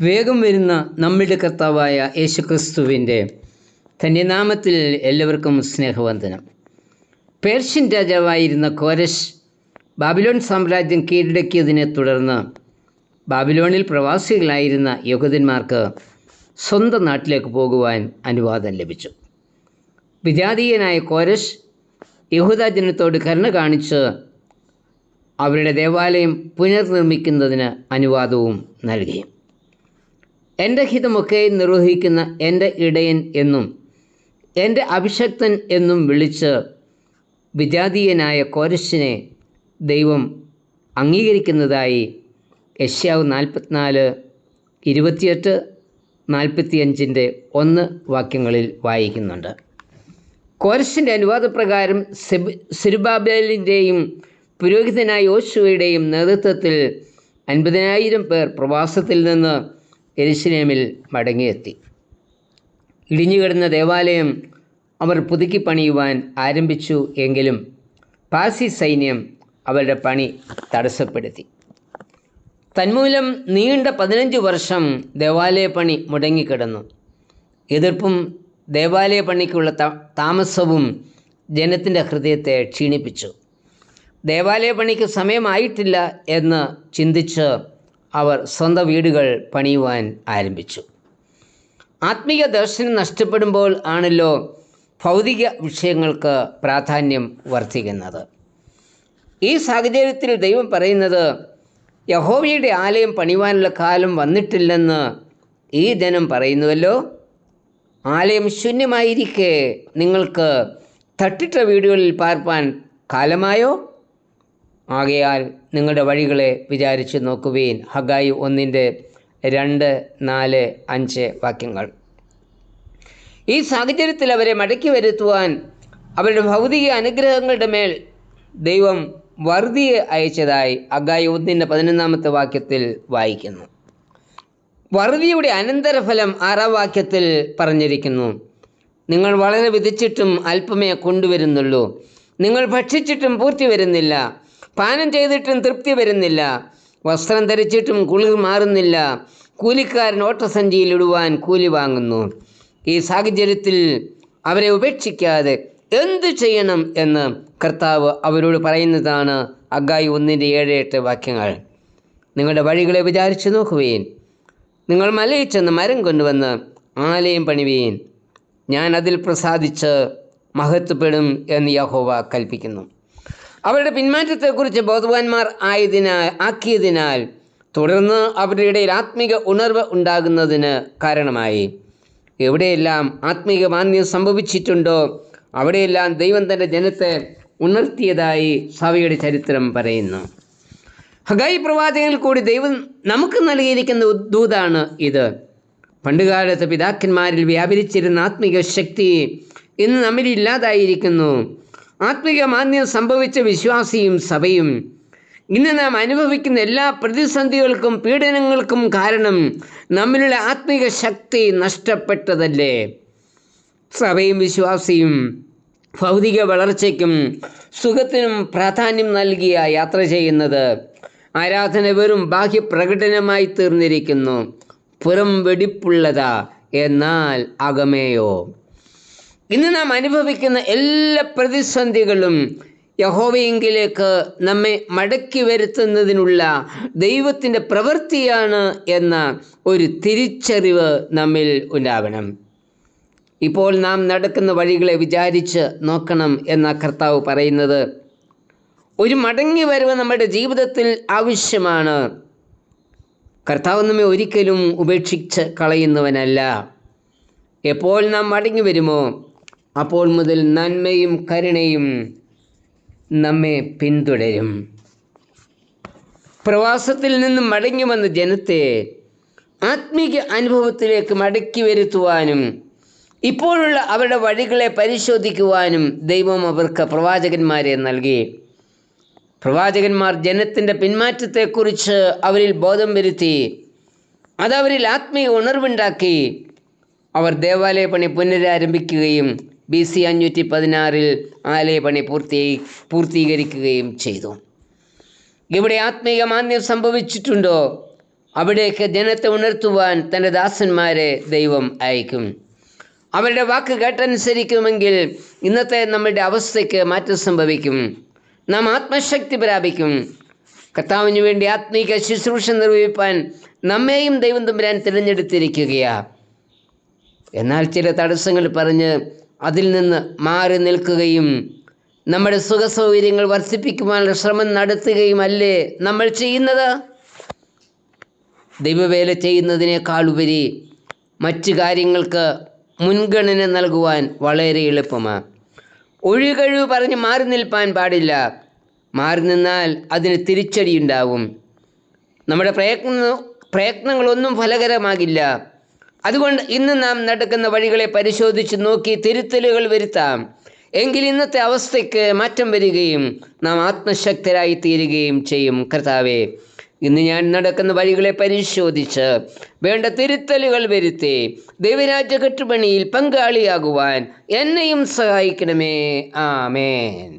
വേഗം വരുന്ന നമ്മുടെ കർത്താവായ യേശുക്രിസ്തുവിൻ്റെ തൻ്റെ നാമത്തിൽ എല്ലാവർക്കും സ്നേഹവന്ദനം. പേർഷ്യൻ രാജാവായിരുന്ന കോരശ് ബാബിലോൺ സാമ്രാജ്യം കീഴടക്കിയതിനെ തുടർന്ന് ബാബിലോണിൽ പ്രവാസികളായിരുന്ന യഹൂദന്മാർക്ക് സ്വന്തം നാട്ടിലേക്ക് പോകുവാൻ അനുവാദം ലഭിച്ചു. വിജാതീയനായ കോരശ് യഹൂദ ജനത്തോട് കരുണ കാണിച്ച് അവരുടെ ദേവാലയം പുനർനിർമ്മിക്കുന്നതിന് അനുവാദവും നൽകി. എൻ്റെ ഹിതമൊക്കെ നിർവഹിക്കുന്ന എൻ്റെ ഇടയൻ എന്നും എൻ്റെ അഭിഷക്തൻ എന്നും വിളിച്ച് വിജാതീയനായ കോരശിനെ ദൈവം അംഗീകരിക്കുന്നതായി യെശയ്യാവ് 44:28-45 1 വാക്യങ്ങളിൽ വായിക്കുന്നുണ്ട്. കോരശിൻ്റെ അനുവാദപ്രകാരം സെരുബ്ബാബേലിൻ്റെയും പുരോഹിതനായ യോശുവയുടെയും നേതൃത്വത്തിൽ 50,000 പേർ പ്രവാസത്തിൽ നിന്ന് യെരുശലേമിൽ മടങ്ങിയെത്തി. ഇടിഞ്ഞുകിടന്ന ദേവാലയം അവർ പുതുക്കി പണിയുവാൻ ആരംഭിച്ചു. എങ്കിലും പാർസി സൈന്യം അവരുടെ പണി തടസ്സപ്പെടുത്തി. തന്മൂലം നീണ്ട 15 വർഷം ദേവാലയ പണി മുടങ്ങിക്കിടന്നു. എതിർപ്പും ദേവാലയ പണിക്കുള്ള താമസവും ജനത്തിൻ്റെ ഹൃദയത്തെ ക്ഷീണിപ്പിച്ചു. ദേവാലയ പണിക്ക് സമയമായിട്ടില്ല എന്ന് ചിന്തിച്ച് അവർ സ്വന്തം വീടുകൾ പണിയുവാൻ ആരംഭിച്ചു. ആത്മീയ ദർശനം നഷ്ടപ്പെടുമ്പോൾ ആണല്ലോ ഭൗതിക വിഷയങ്ങൾക്ക് പ്രാധാന്യം വർദ്ധിക്കുന്നത്. ഈ സാഹചര്യത്തിൽ ദൈവം പറയുന്നത്, യഹോവയുടെ ആലയം പണിയുവാനുള്ള കാലം വന്നിട്ടില്ലെന്ന് ഈ ജനം പറയുന്നുവല്ലോ. ആലയം ശൂന്യമായിരിക്കെ നിങ്ങൾക്ക് തട്ടിട്ട വീടുകളിൽ പാർപ്പാൻ കാലമായോ? ആകയാൽ നിങ്ങളുടെ വഴികളെ വിചാരിച്ച് നോക്കുവീൻ. ഹഗായി 1:2-4-5 വാക്യങ്ങൾ. ഈ സാഹചര്യത്തിൽ അവരെ മടക്കി വരുത്തുവാൻ അവരുടെ ഭൗതിക അനുഗ്രഹങ്ങളുടെ മേൽ ദൈവം വറുതിയെ അയച്ചതായി ഹഗായി 1:11 വാക്യത്തിൽ വായിക്കുന്നു. വറുതിയുടെ അനന്തരഫലം 6 വാക്യത്തിൽ പറഞ്ഞിരിക്കുന്നു. നിങ്ങൾ വളരെ വിധിച്ചിട്ടും അല്പമേ കൊണ്ടുവരുന്നുള്ളൂ. നിങ്ങൾ ഭക്ഷിച്ചിട്ടും പൂർത്തി വരുന്നില്ല. പാനം ചെയ്തിട്ടും തൃപ്തി വരുന്നില്ല. വസ്ത്രം ധരിച്ചിട്ടും കുളിർ മാറുന്നില്ല. കൂലിക്കാരൻ ഓട്ടസഞ്ചിയിൽ ഇടുവാൻ കൂലി വാങ്ങുന്നു. ഈ സാഹചര്യത്തിൽ അവരെ ഉപേക്ഷിക്കാതെ എന്ത് ചെയ്യണം എന്ന് കർത്താവ് അവരോട് പറയുന്നതാണ് ഹഗായി 1:7-8 വാക്യങ്ങൾ. നിങ്ങളുടെ വഴികളെ വിചാരിച്ചു നോക്കുവീൻ. നിങ്ങൾ മലയിൽ ചെന്ന് മരം കൊണ്ടുവന്ന് ആലയം പണിവീൻ. ഞാൻ അതിൽ പ്രസാദിച്ച് മഹത്വപ്പെടും എന്ന് യഹോവ കൽപ്പിക്കുന്നു. അവരുടെ പിന്മാറ്റത്തെക്കുറിച്ച് ബോധവാന്മാർ ആക്കിയതിനാൽ തുടർന്ന് അവരുടെ ഇടയിൽ ആത്മീക ഉണർവ് ഉണ്ടാകുന്നതിന് കാരണമായി. എവിടെയെല്ലാം ആത്മീക മാന്ദ്യം സംഭവിച്ചിട്ടുണ്ടോ അവിടെയെല്ലാം ദൈവം തൻ്റെ ജനത്തെ ഉണർത്തിയതായി സഭയുടെ ചരിത്രം പറയുന്നു. ഹഗായി പ്രവാചകനിൽ കൂടി ദൈവം നമുക്ക് നൽകിയിരിക്കുന്ന ദൂതാണ് ഇത്. പണ്ടുകാലത്ത് പിതാക്കന്മാരിൽ വ്യാപരിച്ചിരുന്ന ആത്മീക ശക്തി ഇന്ന് നമ്മളില്ലാതായിരിക്കുന്നു. ആത്മീക മാന്ദ്യം സംഭവിച്ച വിശ്വാസിയും സഭയും ഇന്ന് നാം അനുഭവിക്കുന്ന എല്ലാ പ്രതിസന്ധികൾക്കും പീഡനങ്ങൾക്കും കാരണം നമ്മളുടെ ആത്മീക ശക്തി നഷ്ടപ്പെട്ടതല്ലേ? സഭയും വിശ്വാസിയും ഭൗതിക വളർച്ചയ്ക്കും സുഖത്തിനും പ്രാധാന്യം നൽകിയ യാത്ര ചെയ്യുന്നത്. ആരാധന വെറും ബാഹ്യപ്രകടനമായി തീർന്നിരിക്കുന്നു. പുറം വെടിപ്പുള്ളതാ, എന്നാൽ അകമേയോ? ഇന്ന് നാം അനുഭവിക്കുന്ന എല്ലാ പ്രതിസന്ധികളും യഹോവയെങ്കിലേക്ക് നമ്മെ മടക്കി വരുത്തുന്നതിനുള്ള ദൈവത്തിൻ്റെ പ്രവൃത്തിയാണ് എന്ന ഒരു തിരിച്ചറിവ് നമ്മിൽ ഉണ്ടാവണം. ഇപ്പോൾ നാം നടക്കുന്ന വഴികളെ വിചാരിച്ച് നോക്കണം എന്ന കർത്താവ് പറയുന്നത്. ഒരു മടങ്ങി വരവ് നമ്മുടെ ജീവിതത്തിൽ ആവശ്യമാണ്. കർത്താവ് നമ്മെ ഒരിക്കലും ഉപേക്ഷിച്ച് കളയുന്നവനല്ല. എപ്പോൾ നാം മടങ്ങി വരുമോ അപ്പോൾ മുതൽ നന്മയും കരുണയും നമ്മെ പിന്തുടരും. പ്രവാസത്തിൽ നിന്നും മടങ്ങി വന്ന ജനത്തെ ആത്മീക അനുഭവത്തിലേക്ക് മടക്കി വരുത്തുവാനും ഇപ്പോഴുള്ള അവരുടെ വഴികളെ പരിശോധിക്കുവാനും ദൈവം അവർക്ക് പ്രവാചകന്മാരെ നൽകി. പ്രവാചകന്മാർ ജനത്തിൻ്റെ പിന്മാറ്റത്തെക്കുറിച്ച് അവരിൽ ബോധം വരുത്തി. അതവരിൽ ആത്മീയ ഉണർവുണ്ടാക്കി. അവർ ദേവാലയ പണി പുനരാരംഭിക്കുകയും BC 516 ആലയപണി പൂർത്തീകരിക്കുകയും ചെയ്തു. ഇവിടെ ആത്മീയ മാന്ദ്യം സംഭവിച്ചിട്ടുണ്ടോ അവിടേക്ക് ജനത്തെ ഉണർത്തുവാൻ തൻ്റെ ദാസന്മാരെ ദൈവം അയക്കും. അവരുടെ വാക്ക് കേട്ടനുസരിക്കുമെങ്കിൽ ഇന്നത്തെ നമ്മുടെ അവസ്ഥയ്ക്ക് മാറ്റം സംഭവിക്കും. നാം ആത്മശക്തി പ്രാപിക്കും. കർത്താവിന് വേണ്ടി ആത്മീക ശുശ്രൂഷ നിർവഹിപ്പാൻ നമ്മെയും ദൈവം തമ്പുരാൻ തിരഞ്ഞെടുത്തിരിക്കുകയാണ്. എന്നാൽ ചില തടസ്സങ്ങൾ പറഞ്ഞ് അതിൽ നിന്ന് മാറി നിൽക്കുകയും നമ്മുടെ സുഖസൗകര്യങ്ങൾ വർദ്ധിപ്പിക്കുവാനുള്ള ശ്രമം നടത്തുകയുമല്ലേ നമ്മൾ ചെയ്യുന്നത്? ദൈവവേല ചെയ്യുന്നതിനേക്കാളുപരി മറ്റു കാര്യങ്ങൾക്ക് മുൻഗണന നൽകുവാൻ വളരെ എളുപ്പമാണ്. ഒഴികഴിവ് പറഞ്ഞ് മാറി നിൽപ്പാൻ പാടില്ല. മാറി നിന്നാൽ അതിന് തിരിച്ചടിയുണ്ടാവും. നമ്മുടെ പ്രയത്നങ്ങളൊന്നും ഫലകരമാകില്ല. അതുകൊണ്ട് ഇന്ന് നാം നടക്കുന്ന വഴികളെ പരിശോധിച്ച് നോക്കി തിരുത്തലുകൾ വരുത്താം. എങ്കിൽ ഇന്നത്തെ അവസ്ഥയ്ക്ക് മാറ്റം വരികയും നാം ആത്മശക്തരായി തീരുകയും ചെയ്യും. കർത്താവേ, ഇന്ന് ഞാൻ നടക്കുന്ന വഴികളെ പരിശോധിച്ച് വേണ്ട തിരുത്തലുകൾ വരുത്തി ദൈവരാജ്യ കെട്ടുപണിയിൽ പങ്കാളിയാകുവാൻ എന്നെയും സഹായിക്കണമേ. ആമേൻ.